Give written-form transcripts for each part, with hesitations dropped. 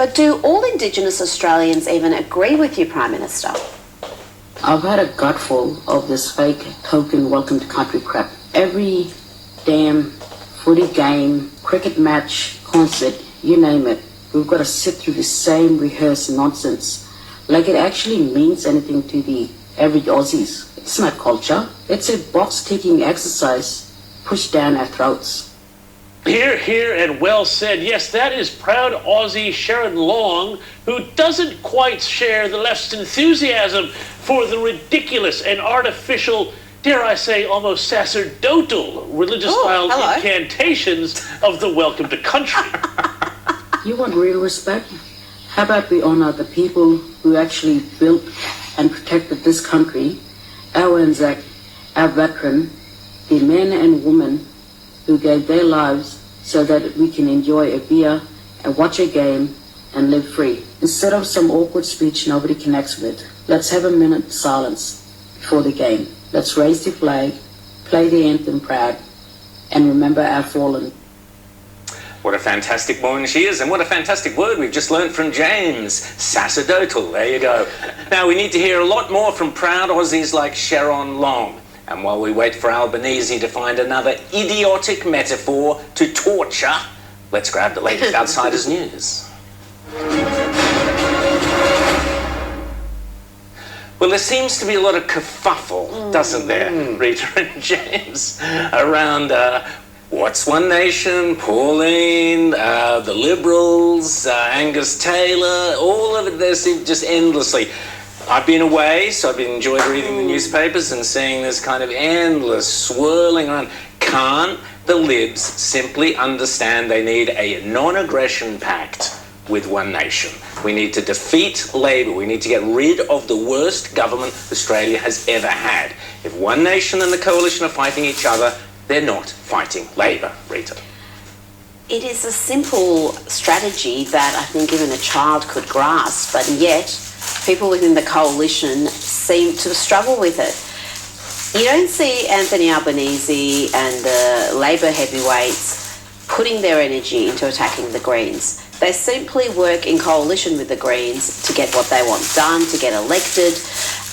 But do all Indigenous Australians even agree with you, Prime Minister? I've had a gutful of this fake token welcome to country crap. Every damn footy game, cricket match, concert, you name it, we've got to sit through the same rehearsed nonsense. Like it actually means anything to the average Aussies. It's not culture. It's a box-ticking exercise pushed down our throats. Hear, hear, and well said. Yes, that is proud Aussie Sharon Long, who doesn't quite share the left's enthusiasm for the ridiculous and artificial, dare I say, almost sacerdotal religious-style incantations of the welcome to country. You want real respect? How about we honor the people who actually built and protected this country, our Anzac, our veteran, the men and women who gave their lives so that we can enjoy a beer and watch a game and live free. Instead of some awkward speech nobody connects with, let's have a minute silence before the game. Let's raise the flag, play the anthem proud, and remember our fallen. What a fantastic woman she is, and what a fantastic word we've just learned from James. Sacerdotal, there you go. Now we need to hear a lot more from proud Aussies like Sharon Long. And while we wait for Albanese to find another idiotic metaphor to torture, let's grab the latest Outsiders news. Well, there seems to be a lot of kerfuffle, doesn't there, Rita and James, around What's One Nation, Pauline, the Liberals, Angus Taylor, all of it there seems just endlessly. I've been away, so I've been enjoying reading the newspapers and seeing this kind of endless swirling around. Can't the Libs simply understand they need a non-aggression pact with One Nation? We need to defeat Labor. We need to get rid of the worst government Australia has ever had. If One Nation and the Coalition are fighting each other, they're not fighting Labor, Rita. It is a simple strategy that I think even a child could grasp, but yet people within the coalition seem to struggle with it. You don't see Anthony Albanese and the Labor heavyweights putting their energy into attacking the Greens. They simply work in coalition with the Greens to get what they want done, to get elected.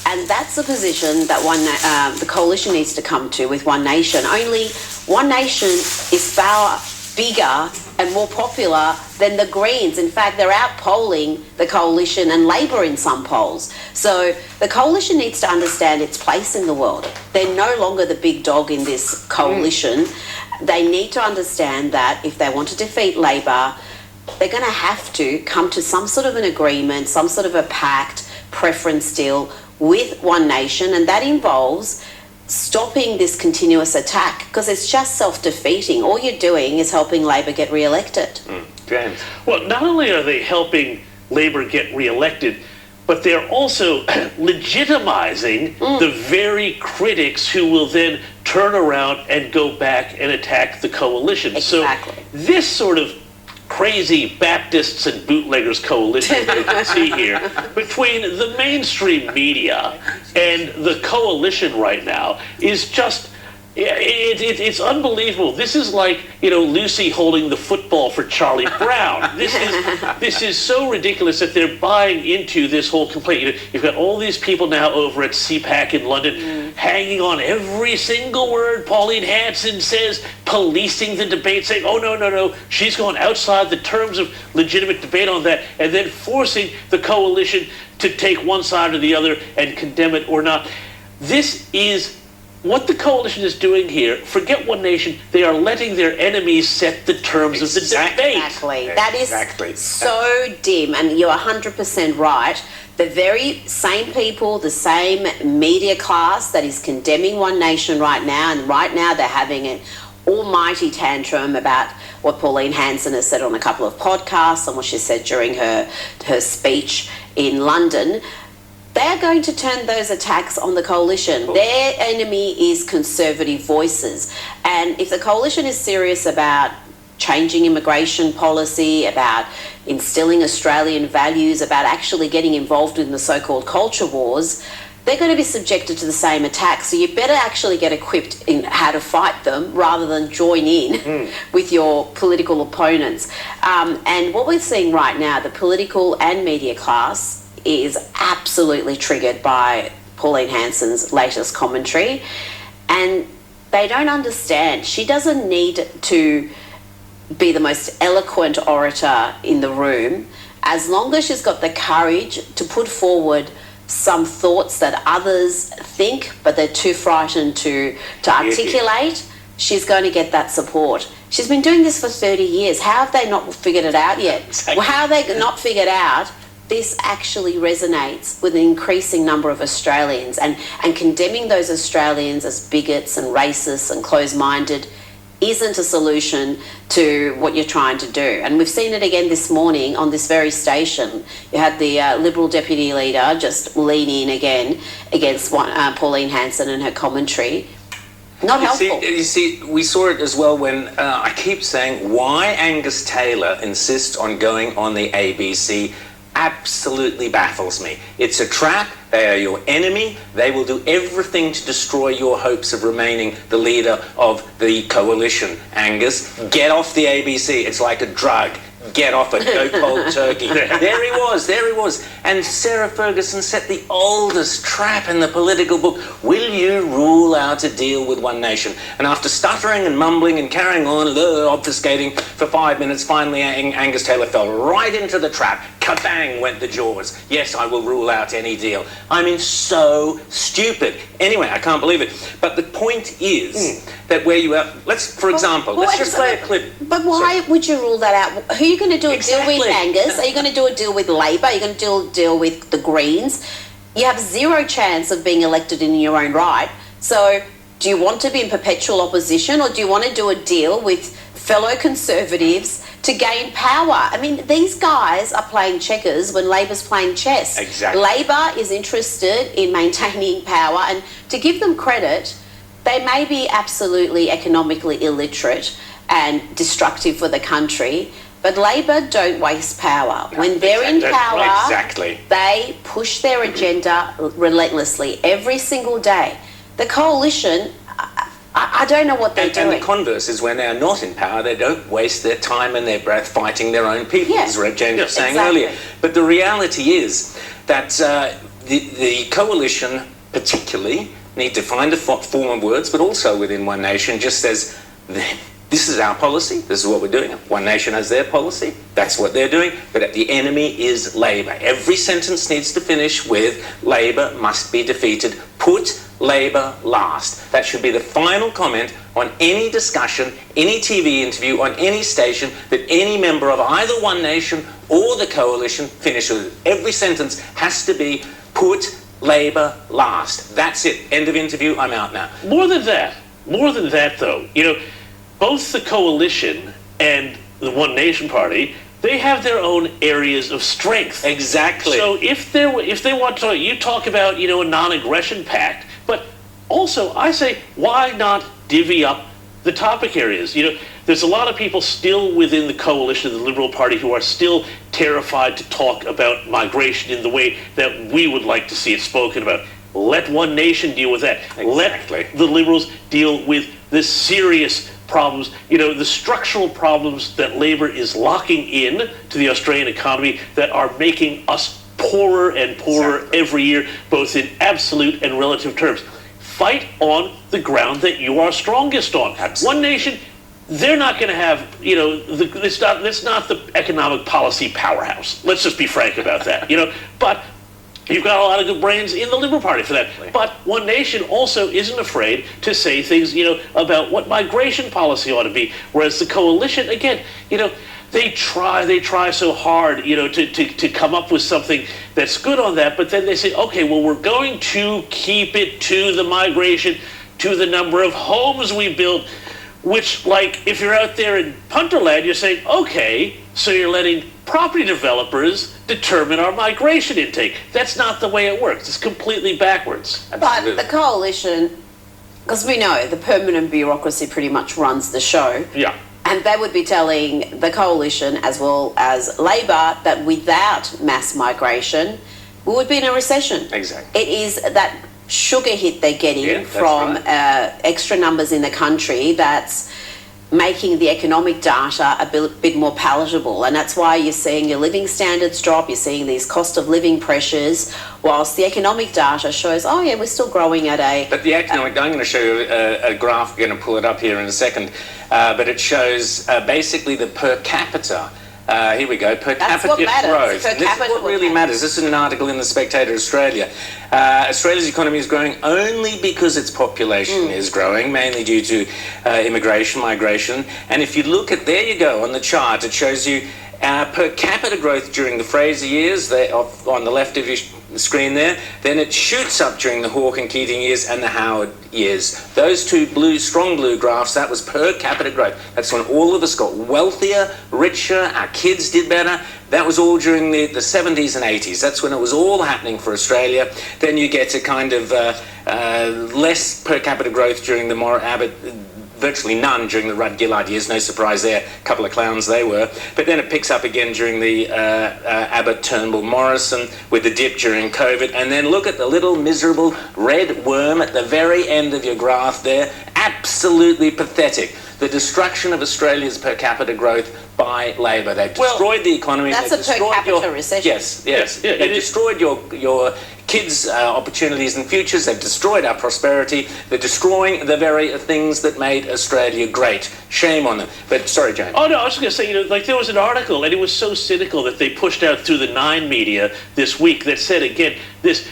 And that's the position that the coalition needs to come to with One Nation. Only One Nation is far bigger and more popular than the Greens. In fact, they're out-polling the coalition and Labor in some polls. So the coalition needs to understand its place in the world. They're no longer the big dog in this coalition. They need to understand that if they want to defeat Labor, they're going to have to come to some sort of an agreement, some sort of a pact, preference deal with One Nation, and that involves stopping this continuous attack, because it's just self-defeating. All you're doing is helping Labor get re-elected. James? Well, not only are they helping Labor get re-elected, but they're also legitimizing the very critics who will then turn around and go back and attack the coalition. Exactly. So this sort of crazy Baptists and bootleggers coalition that you can see here between the mainstream media and the coalition right now is just, it's unbelievable. This is like, Lucy holding the football for Charlie Brown. This is so ridiculous that they're buying into this whole complaint. You've got all these people now over at CPAC in London hanging on every single word Pauline Hanson says, policing the debate, saying, oh, no, she's going outside the terms of legitimate debate on that, and then forcing the coalition to take one side or the other and condemn it or not. This is what the coalition is doing here. Forget One Nation. They are letting their enemies set the terms of the debate. Exactly. That is so dim, and you're 100% right. The very same people, the same media class that is condemning One Nation right now, and right now they're having an almighty tantrum about what Pauline Hanson has said on a couple of podcasts and what she said during her speech in London. They're going to turn those attacks on the coalition. Their enemy is conservative voices. And if the coalition is serious about changing immigration policy, about instilling Australian values, about actually getting involved in the so-called culture wars, they're going to be subjected to the same attacks. So you better actually get equipped in how to fight them rather than join in with your political opponents. And what we're seeing right now, the political and media class is absolutely triggered by Pauline Hanson's latest commentary. And they don't understand. She doesn't need to be the most eloquent orator in the room as long as she's got the courage to put forward some thoughts that others think but they're too frightened to articulate. She's going to get that support. She's been doing this for 30 years. How have they not figured it out yet? Exactly. Well, how have they not figured out this actually resonates with an increasing number of Australians, and condemning those Australians as bigots and racists and closed-minded isn't a solution to what you're trying to do. And we've seen it again this morning on this very station. You had the Liberal Deputy Leader just lean in again against Pauline Hanson and her commentary. Not helpful. You see, we saw it as well when I keep saying why Angus Taylor insists on going on the ABC absolutely baffles me. It's a trap. They are your enemy. They will do everything to destroy your hopes of remaining the leader of the coalition. Angus, get off the ABC. It's like a drug. Get off it. Go cold turkey. There he was. And Sarah Ferguson set the oldest trap in the political book. Will you rule out a deal with One Nation? And after stuttering and mumbling and carrying on, obfuscating for 5 minutes, finally Angus Taylor fell right into the trap. Kabang went the jaws. Yes, I will rule out any deal. I mean, so stupid. Anyway, I can't believe it. But the point is that where you are, let's just play a clip. But why would you rule that out? Who are you going to do a deal with, Angus? Are you going to do a deal with Labor? Are you going to do a deal with the Greens? You have zero chance of being elected in your own right. So do you want to be in perpetual opposition, or do you want to do a deal with fellow Conservatives to gain power? I mean, these guys are playing checkers when Labor's playing chess. Exactly. Labor is interested in maintaining power, and to give them credit, they may be absolutely economically illiterate and destructive for the country, but Labor don't waste power. When they're in power, they push their agenda relentlessly every single day. The coalition, I don't know what they're doing. And the converse is when they are not in power, they don't waste their time and their breath fighting their own people, as James was saying earlier. But the reality is that the coalition particularly need to find a form of words, but also within One Nation just says, this is our policy, this is what we're doing. One Nation has their policy, that's what they're doing, but the enemy is Labor. Every sentence needs to finish with Labor must be defeated. Put Labor last. That should be the final comment on any discussion, any TV interview, on any station that any member of either One Nation or the coalition finishes with. Every sentence has to be put Labor last. That's it. End of interview. I'm out now. More than that though, both the coalition and the One Nation Party, they have their own areas of strength. Exactly. So if they want to, you talk about, a non-aggression pact, but also I say, why not divvy up the topic areas? There's a lot of people still within the coalition, the Liberal Party, who are still terrified to talk about migration in the way that we would like to see it spoken about. Let One Nation deal with that. Exactly. Let the Liberals deal with the serious problems, the structural problems that Labor is locking in to the Australian economy that are making us poorer and poorer every year, both in absolute and relative terms. Fight on the ground that you are strongest on. Absolutely. One Nation, they're not going to have, it's not the economic policy powerhouse. Let's just be frank about that, But you've got a lot of good brains in the Liberal Party for that. But One Nation also isn't afraid to say things, about what migration policy ought to be. Whereas the coalition, again, they try so hard, to come up with something that's good on that. But then they say, okay, well, we're going to keep it to the migration, to the number of homes we build. Which, if you're out there in Punterland, you're saying, okay, so you're letting property developers determine our migration intake. That's not the way it works. It's completely backwards. But the coalition, because we know the permanent bureaucracy pretty much runs the show. Yeah. And they would be telling the coalition as well as Labor that without mass migration, we would be in a recession. Exactly. It is that sugar hit they're getting Yeah, that's from right. extra numbers in the country that's making the economic data a bit more palatable, and that's why you're seeing your living standards drop, you're seeing these cost of living pressures, whilst the economic data shows, oh yeah, we're still growing at a... But the economic, I'm going to show you a graph, we're going to pull it up here in a second, but it shows basically the per capita. Here we go, per That's capita what matters. growth. Per And this is capita what really matters. This is an article in the Spectator Australia. Australia's economy is growing only because its population is growing, mainly due to immigration, migration. And if you look at, there you go, on the chart, it shows you per capita growth during the Fraser years, on the left of your screen there, then it shoots up during the Hawke and Keating years and the Howard years. Those two strong blue graphs, that was per capita growth. That's when all of us got wealthier, richer, our kids did better. That was all during the 70s and 80s. That's when it was all happening for Australia. Then you get a kind of less per capita growth during the Abbott, virtually none during the Rudd Gillard years, no surprise there, a couple of clowns they were. But then it picks up again during the Abbott, Turnbull, Morrison, with the dip during COVID. And then look at the little miserable red worm at the very end of your graph there. Absolutely pathetic. The destruction of Australia's per capita growth by Labor. They've destroyed the economy. That's they've a per destroyed capita recession. Yes. Yeah, They've destroyed your kids' opportunities and futures. They've destroyed our prosperity. They're destroying the very things that made Australia great. Shame on them. But sorry, James. Oh no, I was just going to say, like there was an article, and it was so cynical that they pushed out through the Nine media this week that said again this,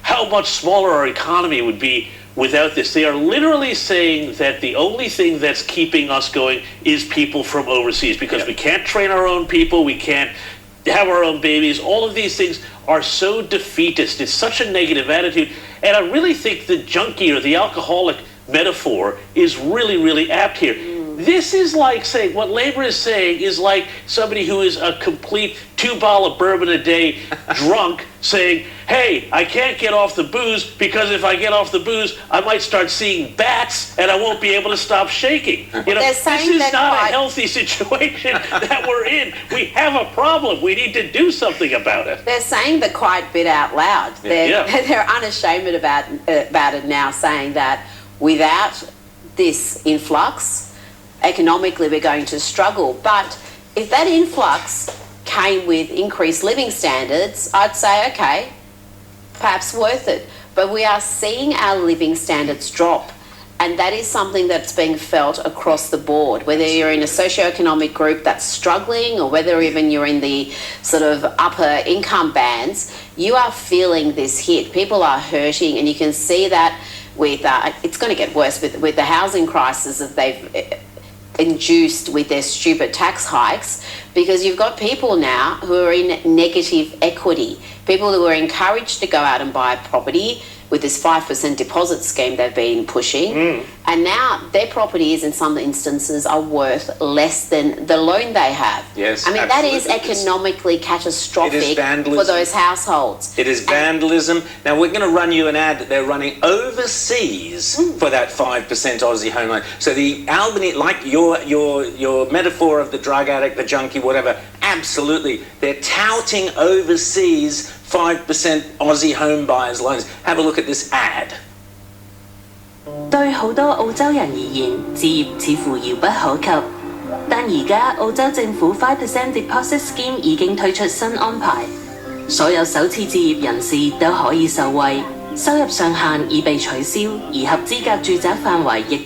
how much smaller our economy would be without this. They are literally saying that the only thing that's keeping us going is people from overseas, because we can't train our own people, we can't have our own babies. All of these things are so defeatist. It's such a negative attitude. And I really think the junkie or the alcoholic metaphor is really, really apt here. This is like saying, what Labor is saying is like somebody who is a complete 2 bottles of bourbon a day drunk saying, hey, I can't get off the booze because if I get off the booze, I might start seeing bats and I won't be able to stop shaking. This is not a healthy situation that we're in. We have a problem. We need to do something about it. They're saying the quiet bit out loud. They're unashamed about it now, saying that without this influx, economically we're going to struggle. But if that influx came with increased living standards, I'd say, okay, perhaps worth it. But we are seeing our living standards drop, and that is something that's being felt across the board, whether you're in a socioeconomic group that's struggling or whether even you're in the sort of upper income bands, you are feeling this hit. People are hurting, and you can see that with, it's going to get worse with the housing crisis that they've induced with their stupid tax hikes, because you've got people now who are in negative equity, people who are encouraged to go out and buy a property with this 5% deposit scheme they've been pushing, and now their properties in some instances are worth less than the loan they have. Yes, I mean, that is economically catastrophic for those households. It is vandalism. Now, we're going to run you an ad that they're running overseas for that 5% Aussie home loan. So the Albany, like your metaphor of the drug addict, the junkie, whatever, absolutely. They're touting overseas 5% Aussie home buyers loans. Have a look at this ad. 對好多澳洲人而言，置業似乎遙不可及。但而家澳洲政府5% deposit scheme 已經推出新安排，所有首次置業人士都可以受惠，收入上限已被取消，而合資格住宅範圍亦。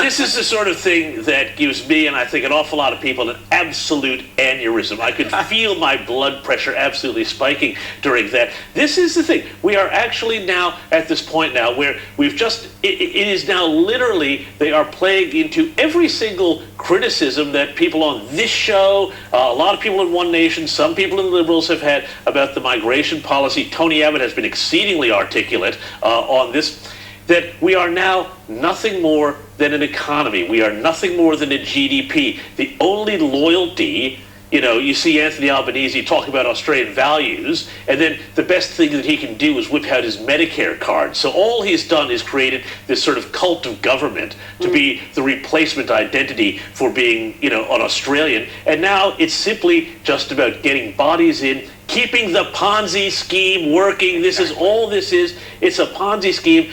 This is the sort of thing that gives me, and I think an awful lot of people, an absolute aneurysm. I could feel my blood pressure absolutely spiking during that. This is the thing. We are actually now at this point now where we've just, it is now literally, they are playing into every single criticism that people on this show, a lot of people in One Nation, some people in the Liberals have had about the migration policy. Tony Abbott has been exceedingly articulate on this. That we are now nothing more than an economy. We are nothing more than a GDP. The only loyalty, you see Anthony Albanese talk about Australian values, and then the best thing that he can do is whip out his Medicare card. So all he's done is created this sort of cult of government to be the replacement identity for being, an Australian. And now it's simply just about getting bodies in, keeping the Ponzi scheme working. This is all this is. It's a Ponzi scheme.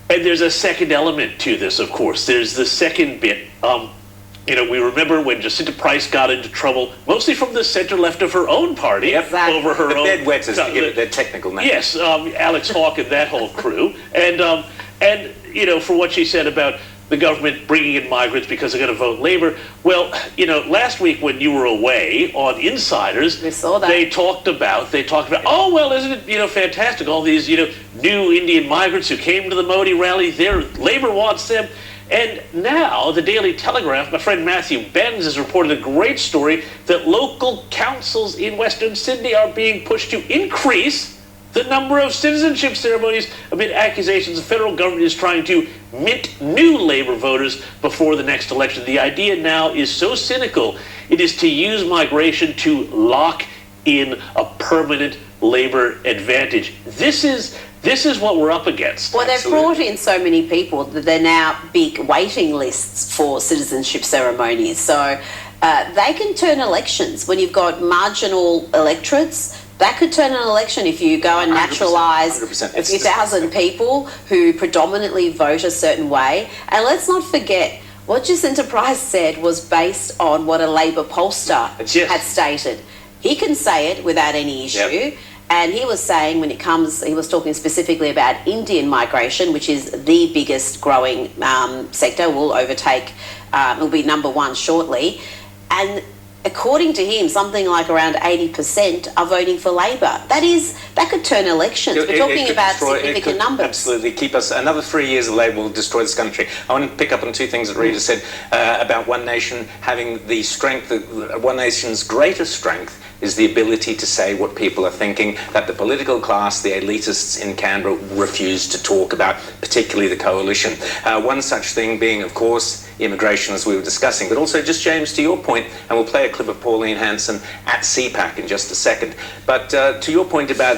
And there's a second element to this, of course. There's the second bit. We remember when Jacinta Price got into trouble, mostly from the center left of her own party, over her own bedwetters, to give it their technical name. Yes, Alex Hawke and that whole crew, and for what she said about the government bringing in migrants because they're going to vote Labour. Well, last week when you were away on Insiders, we saw that. They talked about, oh, well, isn't it, fantastic, all these, new Indian migrants who came to the Modi rally, Labour wants them. And now, the Daily Telegraph, my friend Matthew Benz has reported a great story that local councils in Western Sydney are being pushed to increase the number of citizenship ceremonies amid accusations the federal government is trying to mint new Labour voters before the next election. The idea now is so cynical, it is to use migration to lock in a permanent Labour advantage. This is what we're up against. Well, they've brought in so many people that they're now big waiting lists for citizenship ceremonies. So they can turn elections. When you've got marginal electorates, that could turn an election if you go and naturalise a few thousand people who predominantly vote a certain way. And let's not forget, what Jacinta Price said was based on what a Labor pollster had stated. He can say it without any issue. Yep. And he was saying he was talking specifically about Indian migration, which is the biggest growing sector, will overtake, will be number one shortly. And according to him, something like around 80% are voting for Labor. That could turn elections. We're talking about significant numbers. Absolutely. Keep us another 3 years of Labor will destroy this country. I want to pick up on two things that Rita said about One Nation having the strength, One Nation's greatest strength is the ability to say what people are thinking, that the political class, the elitists in Canberra, refuse to talk about, particularly the coalition. One such thing being, of course, immigration, as we were discussing, but also just, James, to your point, and we'll play a clip of Pauline Hanson at CPAC in just a second, but to your point about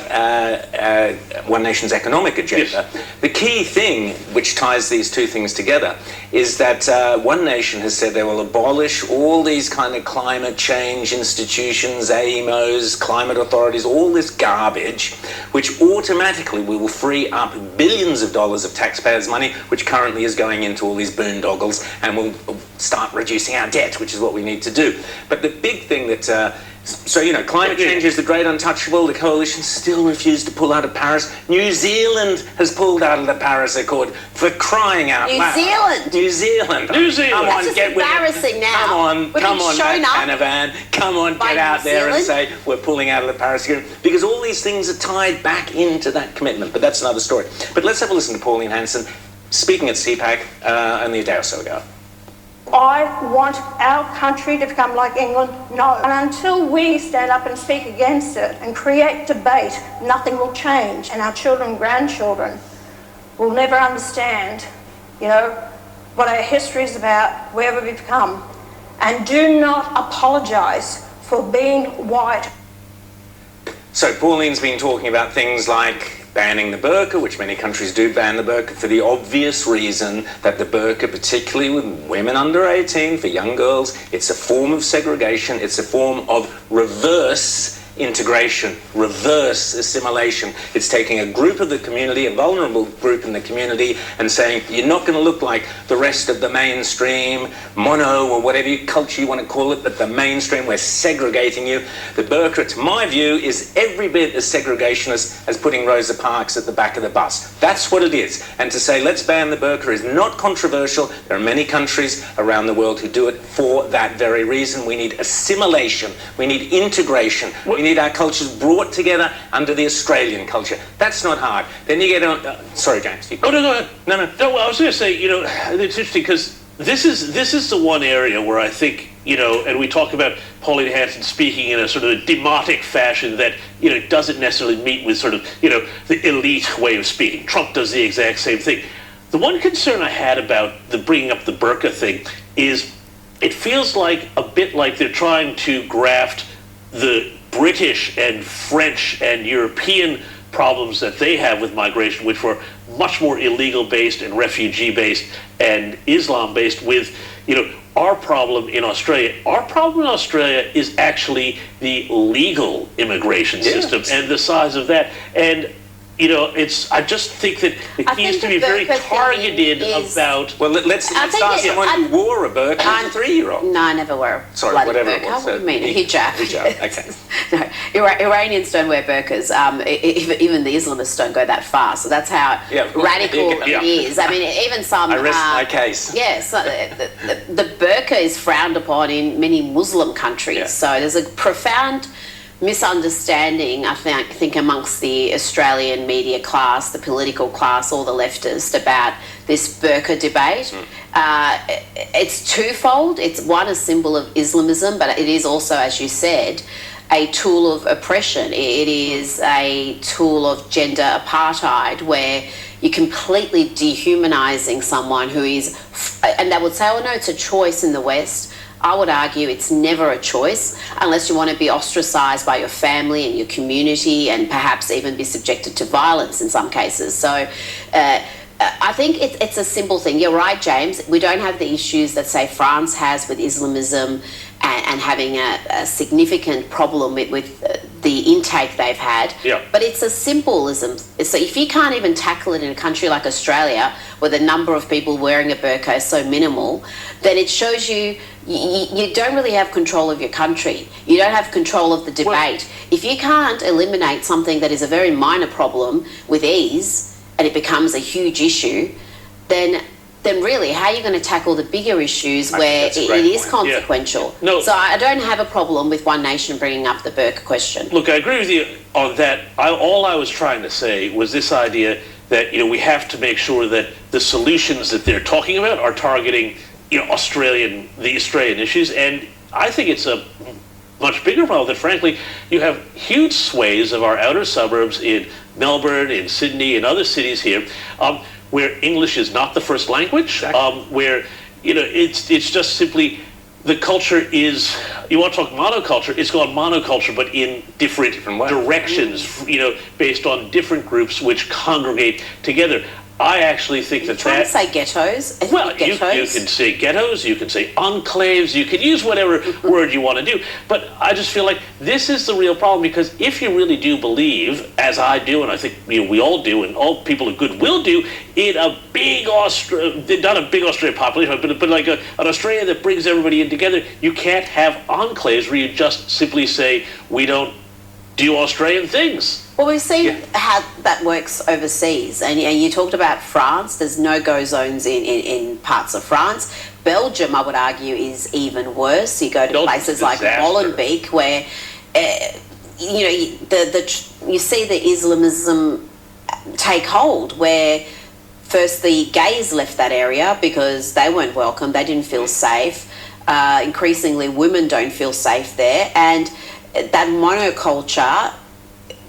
One Nation's economic agenda, the key thing which ties these two things together is that One Nation has said they will abolish all these kind of climate change institutions, AEMOs, climate authorities, all this garbage, which automatically will free up billions of dollars of taxpayers' money, which currently is going into all these boondoggles, and will start reducing our debt, which is what we need to do. But the big thing that climate change is the great untouchable. The coalition still refused to pull out of Paris. New Zealand has pulled out of the Paris Accord, for crying out loud. New Zealand. Come on, That's get with it. embarrassing now. Come on, Matt Canavan. Come on, get out there and say we're pulling out of the Paris Agreement, because all these things are tied back into that commitment. But that's another story. But let's have a listen to Pauline Hanson speaking at CPAC only a day or so ago. I want our country to become like England? No. And until we stand up and speak against it and create debate, nothing will change. And our children and grandchildren will never understand, what our history is about, where we've become. And do not apologise for being white. So Pauline's been talking about things like banning the burqa, which many countries do ban the burqa, for the obvious reason that the burqa, particularly with women under 18, for young girls, it's a form of segregation, it's a form of reverse integration, reverse assimilation. It's taking a group of the community, a vulnerable group in the community, and saying, you're not going to look like the rest of the mainstream, mono or whatever culture you want to call it, but the mainstream, we're segregating you. The burqa, to my view, is every bit as segregationist as putting Rosa Parks at the back of the bus. That's what it is. And to say, let's ban the burqa is not controversial. There are many countries around the world who do it for that very reason. We need assimilation. We need integration. We need our cultures brought together under the Australian culture. That's not hard. Then you get on... sorry, James. Oh, no, go ahead. No, I was going to say, it's interesting because this is the one area where I think, and we talk about Pauline Hanson speaking in a sort of a demotic fashion that, doesn't necessarily meet with sort of, the elite way of speaking. Trump does the exact same thing. The one concern I had about the bringing up the burqa thing is it feels like a bit like they're trying to graft the British and French and European problems that they have with migration, which were much more illegal based and refugee based and Islam based, with our problem in Australia. Our problem in Australia is actually the legal immigration system and the size of that. And I just think that it needs to be very targeted about. Well, let's ask someone who wore a burqa as a 3-year-old. No, I never wore a Sorry, bloody whatever burqa. it was. What do you mean? A hijab. Hijab, okay. No, Iranians don't wear burqas. Even the Islamists don't go that far. So that's how radical it is. I mean, even some. I rest my case. Yes, the burqa is frowned upon in many Muslim countries. Yeah. So there's a profound misunderstanding, I think, amongst the Australian media class, the political class, or the leftist about this burqa debate. It's twofold. It's one, a symbol of Islamism, but it is also, as you said, a tool of oppression. It is a tool of gender apartheid where you're completely dehumanising someone who is, and they would say, oh no, it's a choice in the West. I would argue it's never a choice unless you want to be ostracised by your family and your community and perhaps even be subjected to violence in some cases. So I think it's a simple thing. You're right, James. We don't have the issues that, say, France has with Islamism and having a significant problem with the intake they've had. Yeah. But it's a symbolism. So if you can't even tackle it in a country like Australia, where the number of people wearing a burqa is so minimal, then it shows you don't really have control of your country. You don't have control of the debate. If you can't eliminate something that is a very minor problem with ease, and it becomes a huge issue, then really, how are you going to tackle the bigger issues where it is consequential? Yeah. No. So I don't have a problem with One Nation bringing up the burqa question. Look, I agree with you on that. All I was trying to say was this idea that we have to make sure that the solutions that they're talking about are targeting the Australian issues, and I think it's a much bigger problem that, frankly, you have huge swathes of our outer suburbs in Melbourne, in Sydney, and other cities here, where English is not the first language, where it's just simply the culture is. You want to talk monoculture? It's called monoculture, but in different directions, based on different groups which congregate together. I actually think that trying to say ghettos. Well, ghettos. You can say ghettos, you can say enclaves, you can use whatever word you want to do. But I just feel like this is the real problem, because if you really do believe, as I do, and I think we all do, and all people of goodwill do, in a big not a big Australian population, but like an Australia that brings everybody in together, you can't have enclaves where you just simply say, we don't do Australian things. Well, we've seen how that works overseas, and you talked about France. There's no-go zones in parts of France. Belgium, I would argue, is even worse. You go to places like Molenbeek, where you see the Islamism take hold, where first the gays left that area because they weren't welcome, they didn't feel safe. Increasingly, women don't feel safe there, and that monoculture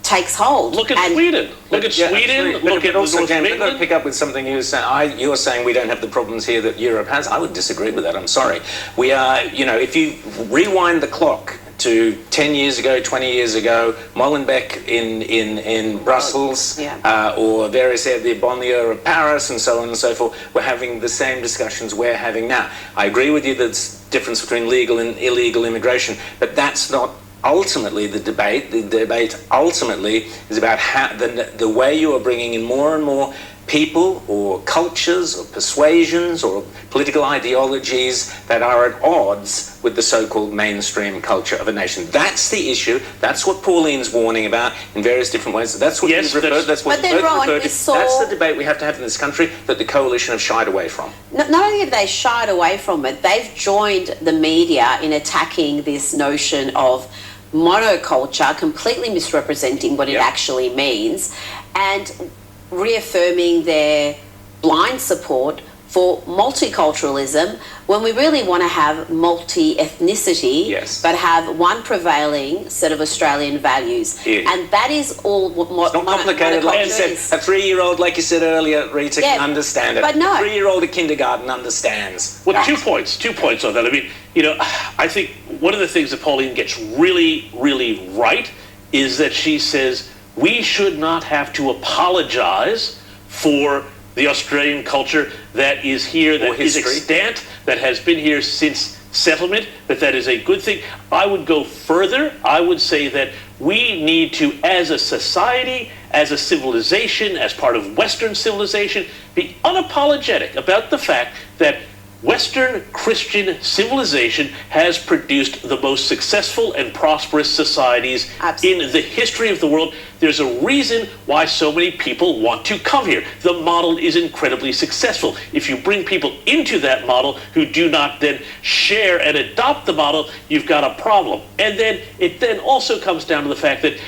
takes hold. Look at Sweden. Look at Sweden. Look at also, North James, England. I'm going to pick up with something you were saying. You're saying we don't have the problems here that Europe has. I would disagree with that. I'm sorry. We are, if you rewind the clock to 10 years ago, 20 years ago, Molenbeek in Brussels, or various areas, the banlieue of Paris, and so on and so forth, we're having the same discussions we're having now. I agree with you that there's a difference between legal and illegal immigration, but that's not ultimately the debate. The debate ultimately is about how the way you are bringing in more and more people or cultures or persuasions or political ideologies that are at odds with the so-called mainstream culture of a nation. That's the issue. That's what Pauline's warning about in various different ways. That's what you've referred. That's what you both referred to. That's the debate we have to have in this country that the coalition have shied away from. Not only have they shied away from it, they've joined the media in attacking this notion of monoculture, completely misrepresenting what it actually means, and reaffirming their blind support for multiculturalism when we really want to have multi-ethnicity, but have one prevailing set of Australian values. And that is all what it's not complicated, like you said. A 3-year-old, like you said earlier, Rita, can understand it. But no. A 3-year-old at kindergarten understands. Well, 2 points on that. I mean, I think one of the things that Pauline gets really, really right is that she says we should not have to apologize for the Australian culture that is here, that is extant, that has been here since settlement, that is a good thing. I would go further. I would say that we need to, as a society, as a civilization, as part of Western civilization, be unapologetic about the fact that Western Christian civilization has produced the most successful and prosperous societies in the history of the world. There's a reason why so many people want to come here. The model is incredibly successful. If you bring people into that model who do not then share and adopt the model, you've got a problem. And then it then also comes down to the fact that,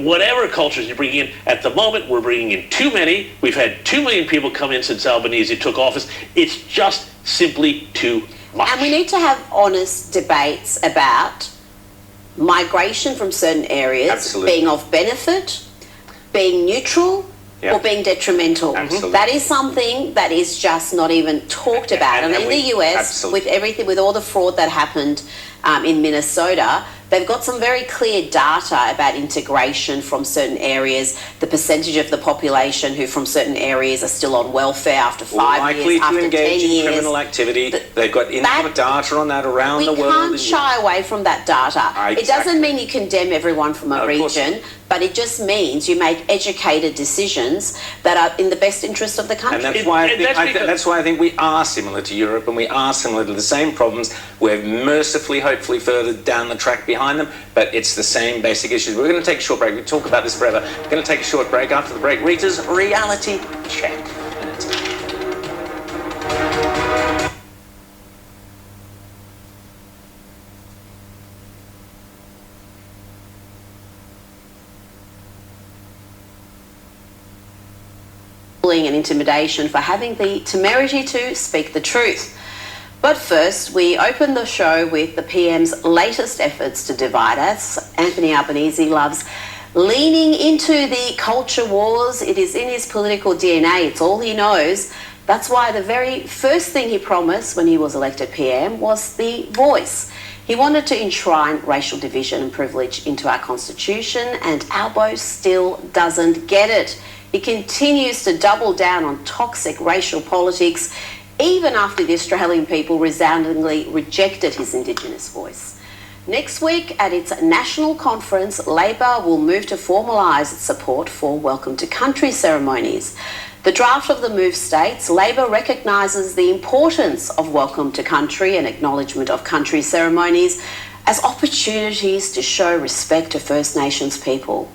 whatever cultures you bring in, at the moment we're bringing in too many. We've had 2 million people come in since Albanese took office. It's just simply too much. And we need to have honest debates about migration from certain areas being of benefit, being neutral, or being detrimental. That is something that is just not even talked about. And in the US, with everything, with all the fraud that happened in Minnesota, they've got some very clear data about integration from certain areas, the percentage of the population who from certain areas are still on welfare after 5 years, after 10 years. Likely to engage in criminal activity. They've got enough data on that around the world. We can't shy away from that data. It doesn't mean you condemn everyone from a region, but it just means you make educated decisions that are in the best interest of the country. And that's why I think we are similar to Europe, and we are similar to the same problems. We're mercifully, hopefully, further down the track behind them, but it's the same basic issues. We're going to take a short break. We talk about this forever. We're going to take a short break. After the break, Rita's reality check. And intimidation for having the temerity to speak the truth. But first, we open the show with the PM's latest efforts to divide us. Anthony Albanese loves leaning into the culture wars. It is in his political DNA. It's all he knows. That's why the very first thing he promised when he was elected PM was the voice. He wanted to enshrine racial division and privilege into our constitution, and Albo still doesn't get it. He continues to double down on toxic racial politics, even after the Australian people resoundingly rejected his Indigenous voice. Next week, at its national conference, Labor will move to formalise its support for Welcome to Country ceremonies. The draft of the move states Labor recognises the importance of Welcome to Country and acknowledgement of country ceremonies as opportunities to show respect to First Nations people.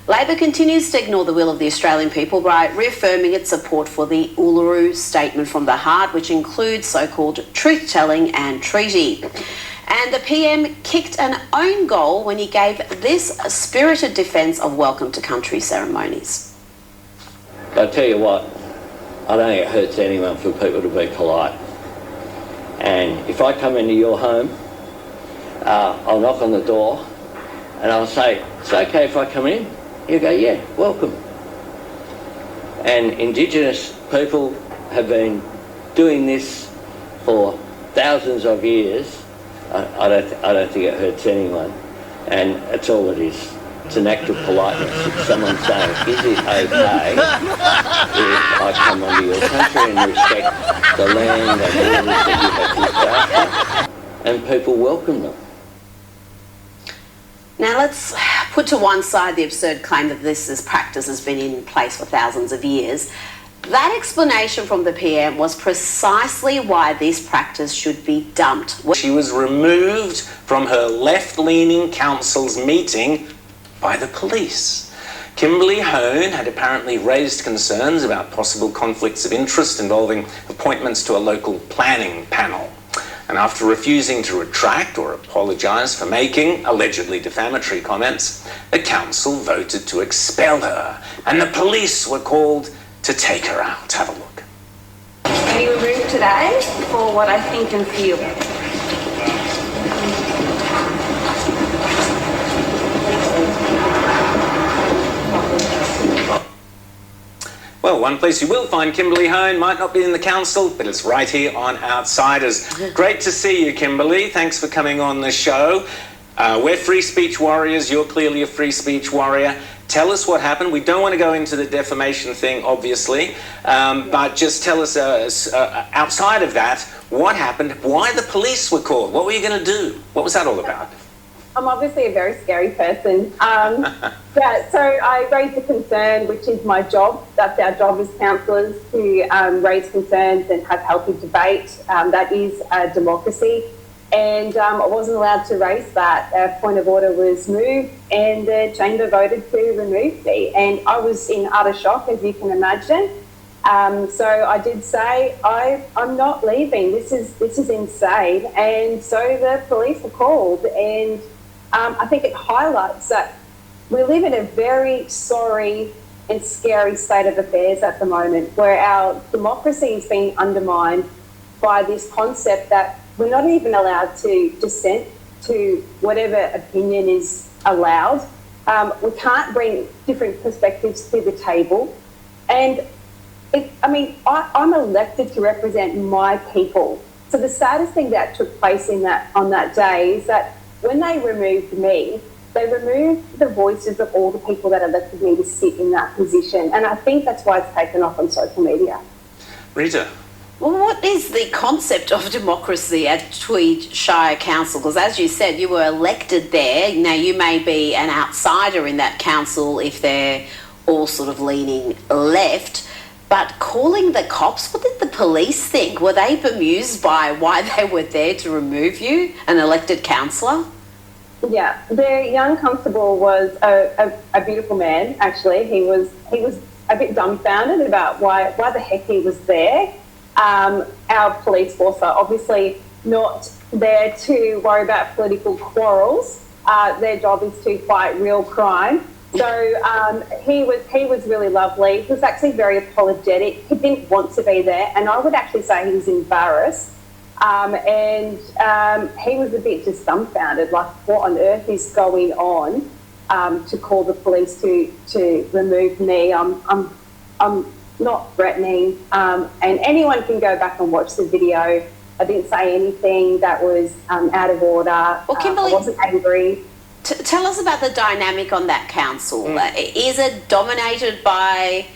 Labor continues to ignore the will of the Australian people by reaffirming its support for the Uluru Statement from the Heart, which includes so-called truth-telling and treaty. And the PM kicked an own goal when he gave this spirited defence of Welcome to Country ceremonies. I tell you what, I don't think it hurts anyone for people to be polite. And if I come into your home, I'll knock on the door and I'll say, "It's okay if I come in?" You go, "Yeah, welcome." And Indigenous people have been doing this for thousands of years. I don't think it hurts anyone, and that's all it is. It's an act of politeness. It's someone saying, "Is it okay if I come onto your country and respect the land and waters that you have looked after?" And people welcome them. Now let's put to one side the absurd claim that this practice has been in place for thousands of years. That explanation from the PM was precisely why this practice should be dumped. She was removed from her left-leaning council's meeting by the police. Kimberly Hone had apparently raised concerns about possible conflicts of interest involving appointments to a local planning panel. And after refusing to retract or apologise for making allegedly defamatory comments, the council voted to expel her, and the police were called to take her out. Have a look. Are you removed today for what I think and feel? Well, one place you will find Kimberly Hone might not be in the council, but it's right here on Outsiders. Great to see you, Kimberly. Thanks for coming on the show. We're free speech warriors. You're clearly a free speech warrior. Tell us what happened. We don't want to go into the defamation thing, obviously, but just tell us outside of that, what happened, why the police were called, what were you going to do? What was that all about? I'm obviously a very scary person. Yeah, so I raised a concern, which is my job. That's our job as counsellors, to raise concerns and have healthy debate. That is a democracy. And I wasn't allowed to raise that. A point of order was moved and the chamber voted to remove me. And I was in utter shock, as you can imagine. So I did say, I'm not leaving. This is insane. And so the police were called. And I think it highlights that we live in a very sorry and scary state of affairs at the moment, where our democracy is being undermined by this concept that we're not even allowed to dissent to whatever opinion is allowed. We can't bring different perspectives to the table. And I'm elected to represent my people. So the saddest thing that took place on that day is that when they removed me, they removed the voices of all the people that elected me to sit in that position. And I think that's why it's taken off on social media. Rita? Well, what is the concept of democracy at Tweed Shire Council? Because as you said, you were elected there. Now, you may be an outsider in that council if they're all sort of leaning left. But calling the cops, what did the police think? Were they bemused by why they were there to remove you, an elected councillor? Yeah, the young constable was a beautiful man, actually. He was a bit dumbfounded about why the heck he was there. Our police force are obviously not there to worry about political quarrels. Their job is to fight real crime. So he was really lovely. He was actually very apologetic. He didn't want to be there, and I would actually say he was embarrassed. And he was a bit just dumbfounded, like what on earth is going on to call the police to remove me. I'm not threatening, and anyone can go back and watch the video. I didn't say anything that was out of order. Well, Kimberly, I wasn't angry. Tell us about the dynamic on that council. Is it dominated by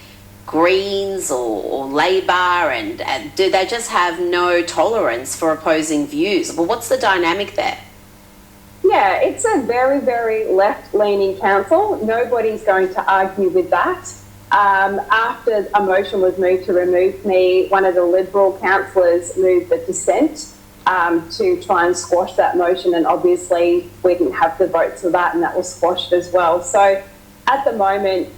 Greens or Labor, and do they just have no tolerance for opposing views? Well, what's the dynamic there? Yeah, it's a very, very left-leaning council. Nobody's going to argue with that. After a motion was moved to remove me, one of the Liberal councillors moved the dissent to try and squash that motion, and obviously we didn't have the votes for that, and that was squashed as well. So at the moment,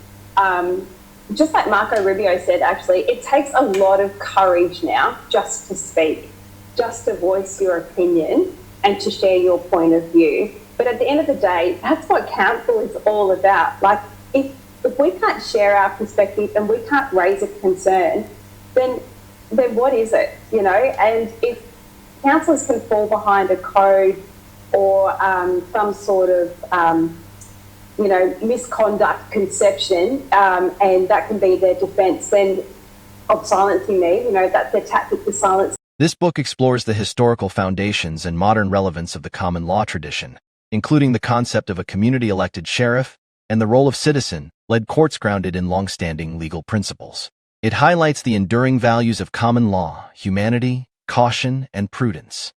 just like Marco Rubio said, actually, it takes a lot of courage now just to speak, just to voice your opinion and to share your point of view. But at the end of the day, that's what council is all about. Like, if we can't share our perspective and we can't raise a concern, then what is it, you know? And if councillors can fall behind a code or some sort of, misconduct conception, and that can be their defence then of silencing me, that's their tactic to silence. This book explores the historical foundations and modern relevance of the common law tradition, including the concept of a community-elected sheriff and the role of citizen-led courts grounded in long-standing legal principles. It highlights the enduring values of common law, humanity, caution, and prudence,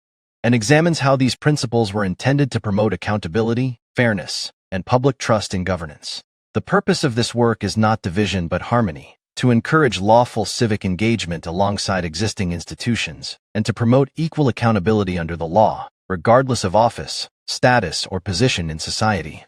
and examines how these principles were intended to promote accountability, fairness, and public trust in governance. The purpose of this work is not division but harmony, to encourage lawful civic engagement alongside existing institutions, and to promote equal accountability under the law, regardless of office, status, or position in society.